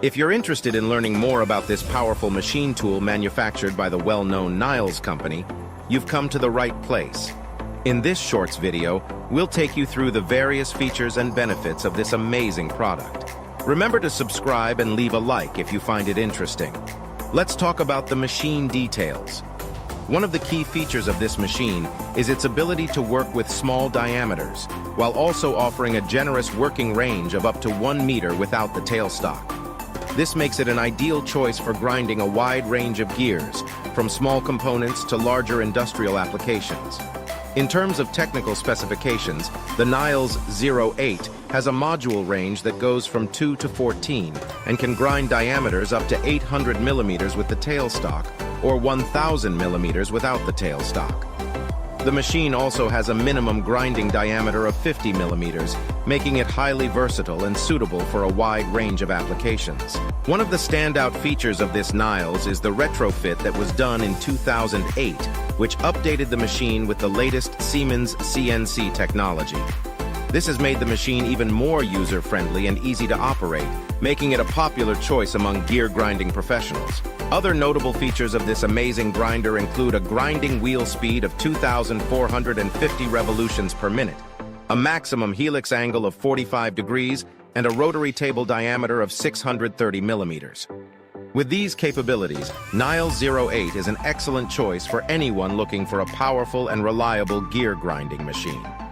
If you're interested in learning more about this powerful machine tool manufactured by the well-known Niles company, you've come to the right place. In this shorts video, we'll take you through the various features and benefits of this amazing product. Remember to subscribe and leave a like if you find it interesting. Let's talk about the machine details. One of the key features of this machine is its ability to work with small diameters, while also offering a generous working range of up to 1 meter without the tailstock. This makes it an ideal choice for grinding a wide range of gears, from small components to larger industrial applications. In terms of technical specifications, the Niles 08 has a module range that goes from 2 to 14 and can grind diameters up to 800 millimeters with the tailstock or 1,000 millimeters without the tailstock. The machine also has a minimum grinding diameter of 50 millimeters, making it highly versatile and suitable for a wide range of applications. One of the standout features of this Niles is the retrofit that was done in 2008, which updated the machine with the latest Siemens CNC technology. This has made the machine even more user-friendly and easy to operate, making it a popular choice among gear grinding professionals. Other notable features of this amazing grinder include a grinding wheel speed of 2,450 revolutions per minute, a maximum helix angle of 45 degrees, and a rotary table diameter of 630 millimeters. With these capabilities, Niles 08 is an excellent choice for anyone looking for a powerful and reliable gear grinding machine.